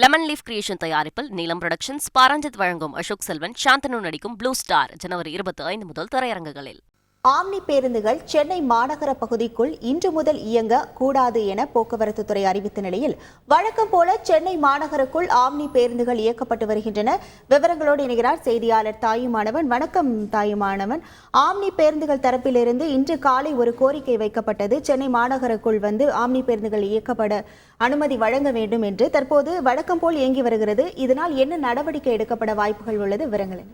Lemon leaf creation தயாரிப்பில் நீலம் productions, Pa Ranjith வழங்கும் அசோக் செல்வன், சாந்தனு நடிக்கும் ப்ளூ ஸ்டார் ஜனவரி 25 முதல் திரையரங்குகளில். ஆம்னி பேருந்துகள் சென்னை மாநகர பகுதிக்குள் இன்று முதல் இயங்க கூடாது என போக்குவரத்து துறை அறிவித்த நிலையில் வழக்கம் போல சென்னை மாநகருக்குள் ஆம்னி பேருந்துகள் இயக்கப்பட்டு வருகின்றன. விவரங்களோடு இணைகிறார் செய்தியாளர் தாயுமானவன். வணக்கம் தாயுமானவன். ஆம்னி பேருந்துகள் தரப்பிலிருந்து இன்று காலை ஒரு கோரிக்கை வைக்கப்பட்டது. சென்னை மாநகருக்குள் ஆம்னி பேருந்துகள் இயக்கப்பட அனுமதி வழங்க வேண்டும் என்று. தற்போது வழக்கம் போல் இயங்கி வருகிறது. இதனால் என்ன நடவடிக்கை எடுக்கப்பட வாய்ப்புகள் உள்ளது? விவரங்கள் என்ன?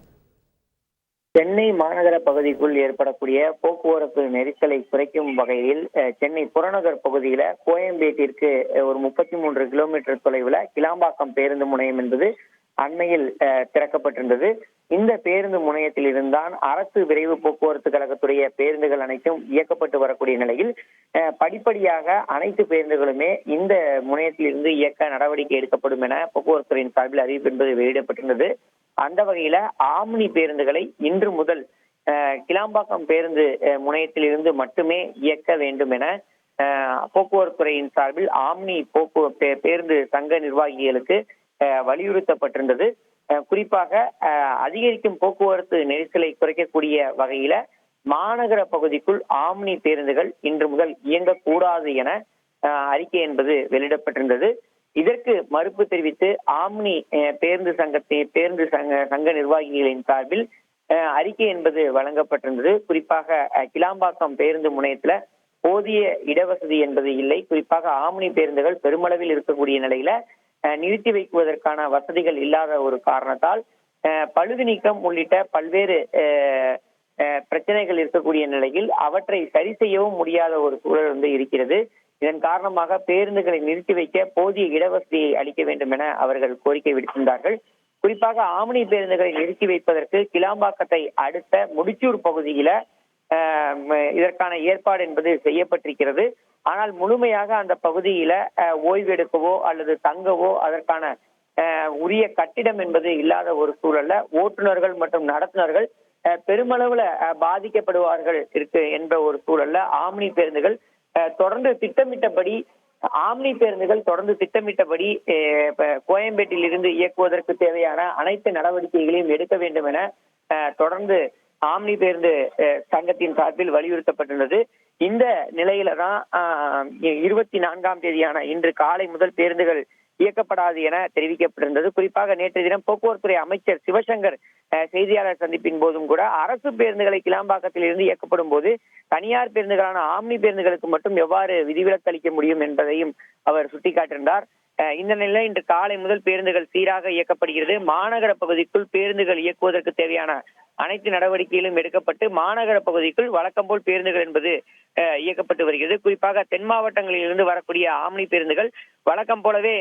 சென்னை மாநகர பகுதிக்குள் ஏற்படக்கூடிய போக்குவரத்து நெரிசலை குறைக்கும் வகையில் சென்னை புறநகர் பகுதியில கோயம்பேட்டிற்கு ஒரு 33 கிலோமீட்டர் தொலைவில் கிளாம்பாக்கம் பேருந்து முனையம் என்பது அண்மையில் திறக்கப்பட்டிருந்தது. இந்த பேருந்து முனையத்தில் இருந்தான் அரசு விரைவு போக்குவரத்து கழகத்துடைய பேருந்துகள் அனைத்தும் இயக்கப்பட்டு வரக்கூடிய நிலையில் படிப்படியாக அனைத்து பேருந்துகளுமே இந்த முனையத்தில் இருந்து இயக்க நடவடிக்கை எடுக்கப்படும் என போக்குவரத்து துறையின் சார்பில் அறிவிப்பு என்பது வெளியிடப்பட்டிருந்தது. அந்த வகையில ஆம்னி பேருந்துகளை இன்று முதல் கிளாம்பாக்கம் பேருந்து முனையத்தில் இருந்து மட்டுமே இயக்க வேண்டும் என போக்குவரத்து துறையின் சார்பில் ஆம்னி பேருந்து சங்க நிர்வாகிகளுக்கு வலியுறுத்தப்பட்டிருந்தது. குறிப்பாக அதிகரிக்கும் போக்குவரத்து நெரிசலை குறைக்கக்கூடிய வகையில மாநகர பகுதிக்குள் ஆம்னி பேருந்துகள் இன்று முதல் இயங்கக்கூடாது என அறிக்கை என்பது வெளியிடப்பட்டிருந்தது. இதற்கு மறுப்பு தெரிவித்து ஆம்னி பேருந்து சங்க நிர்வாகிகளின் சார்பில் அறிக்கை என்பது வழங்கப்பட்டிருந்தது. குறிப்பாக கிளாம்பாக்கம் பேருந்து முனையத்துல போதிய இடவசதி என்பது இல்லை. குறிப்பாக ஆம்னி பேருந்துகள் பெருமளவில் இருக்கக்கூடிய நிலையில நிறுத்தி வைக்குவதற்கான வசதிகள் இல்லாத ஒரு காரணத்தால் பழுது நீக்கம் உள்ளிட்ட பல்வேறு பிரச்சனைகள் இருக்கக்கூடிய நிலையில் அவற்றை சரி செய்யவும் முடியாத ஒரு சூழல் இருக்கிறது. இதன் காரணமாக பேருந்துகளை நிறுத்தி வைக்க போதிய இடவசதியை அளிக்க வேண்டும் என அவர்கள் கோரிக்கை விடுத்திருந்தார்கள். குறிப்பாக ஆம்னி பேருந்துகளை நிறுத்தி வைப்பதற்கு கிளாம்பாக்கத்தை அடுத்த முடிச்சூர் பகுதியில இதற்கான ஏற்பாடு என்பது செய்யப்பட்டிருக்கிறது. ஆனால் முழுமையாக அந்த பகுதியில ஓய்வெடுக்கவோ அல்லது தங்கவோ அதற்கான உரிய கட்டிடம் என்பது இல்லாத ஒரு சூழல்ல ஓட்டுநர்கள் மற்றும் நடத்துனர்கள் பெருமளவுல பாதிக்கப்படுவார்கள் இருக்கு என்ற ஒரு சூழல்ல ஆம்னி பேருந்துகள் தொடர்ந்து திட்டமிட்டபடி கோயம்பேட்டில் இருந்து இயக்குவதற்கு தேவையான அனைத்து நடவடிக்கைகளையும் எடுக்க வேண்டும் என தொடர்ந்து ஆம்னி பேருந்து சங்கத்தின் சார்பில் வலியுறுத்தப்பட்டுள்ளது. இந்த நிலையில தான் 24ஆம் தேதியான இன்று காலை முதல் பேருந்துகள் இயக்கப்படாது என தெரிவிக்கப்பட்டிருந்தது. குறிப்பாக நேற்று தினம் போக்குவரத்துறை அமைச்சர் சிவசங்கர் செய்தியாளர் சந்திப்பின் போதும் கூட அரசு பேருந்துகளை கிளாம்பாக்கத்தில் இருந்து இயக்கப்படும் போது தனியார் பேருந்துகளான ஆம்னி பேருந்துகளுக்கு மட்டும் எவ்வாறு விதிவிலக்கு அளிக்க முடியும் என்பதையும் அவர் சுட்டிக்காட்டியிருந்தார். இந்த நிலையில் இன்று காலை முதல் பேருந்துகள் சீராக இயக்கப்படுகிறது. மாநகர பகுதிக்குள் பேருந்துகள் இயக்குவதற்கு தேவையான அனைத்து நடவடிக்கைகளும் எடுக்கப்பட்டு மாநகர பகுதிக்குள் வழக்கம் போல் பேருந்துகள் என்பது இயக்கப்பட்டு வருகிறது. குறிப்பாக தென் மாவட்டங்களில் இருந்து வரக்கூடிய ஆம்னி பேருந்துகள் வழக்கம் போலவே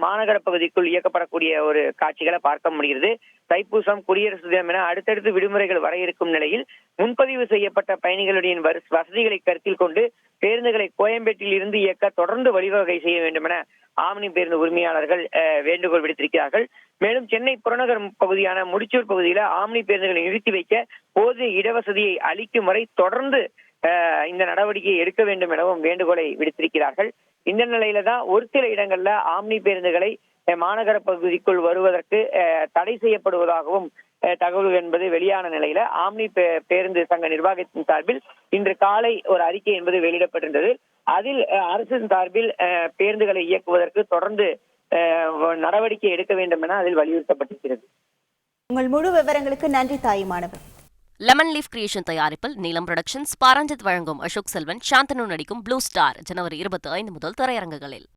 மாநகர பகுதிக்குள் இயக்கப்படக்கூடிய ஒரு காட்சிகளை பார்க்க முடிகிறது. தைப்பூசம், குடியரசு தினம் என அடுத்தடுத்து விடுமுறைகள் வர இருக்கும் நிலையில் முன்பதிவு செய்யப்பட்ட பயணிகளுடைய வசதிகளை கருத்தில் கொண்டு பேருந்துகளை கோயம்பேட்டில் இருந்து இயக்க தொடர்ந்து வழிவகை செய்ய வேண்டும் என ஆம்னி பேருந்து உரிமையாளர்கள் வேண்டுகோள் விடுத்திருக்கிறார்கள். மேலும் சென்னை புறநகர் பகுதியான முடிச்சூர் பகுதியில ஆம்னி பேருந்துகளை நிறுத்தி வைக்க போதிய இடவசதியை அளிக்கும் வரை தொடர்ந்து இந்த நடவடிக்கையை எடுக்க வேண்டும் எனவும் வேண்டுகோளை விடுத்திருக்கிறார்கள். இந்த நிலையில தான் ஒரு சில இடங்கள்ல ஆம்னி பேருந்துகளை மாநகர பகுதிக்குள் வருவதற்கு தடை செய்யப்படுவதாகவும் தகவல் என்பது வெளியான நிலையில ஆம்னி பேருந்து சங்க நிர்வாகத்தின் சார்பில் இன்று காலை ஒரு அறிக்கை என்பது வெளியிடப்பட்டிருந்தது. அதில் அரசின் சார்பில் பேருந்துகளை இயக்குவதற்கு தொடர்ந்து நடவடிக்கை எடுக்க வேண்டும் என அதில் வலியுறுத்தப்பட்டிருக்கிறது. உங்கள் முழு விவரங்களுக்கு நன்றி தாயுமானவன். லெமன் லீஃப் கிரியேஷன் தயாரிப்பில் நீலம் புரொடக்ஷன்ஸ், பாரஞ்சித் வழங்கும் அசோக் செல்வன், சாந்தனு நடிக்கும் ப்ளூ ஸ்டார் ஜனவரி 25 முதல் திரையரங்குகளில்.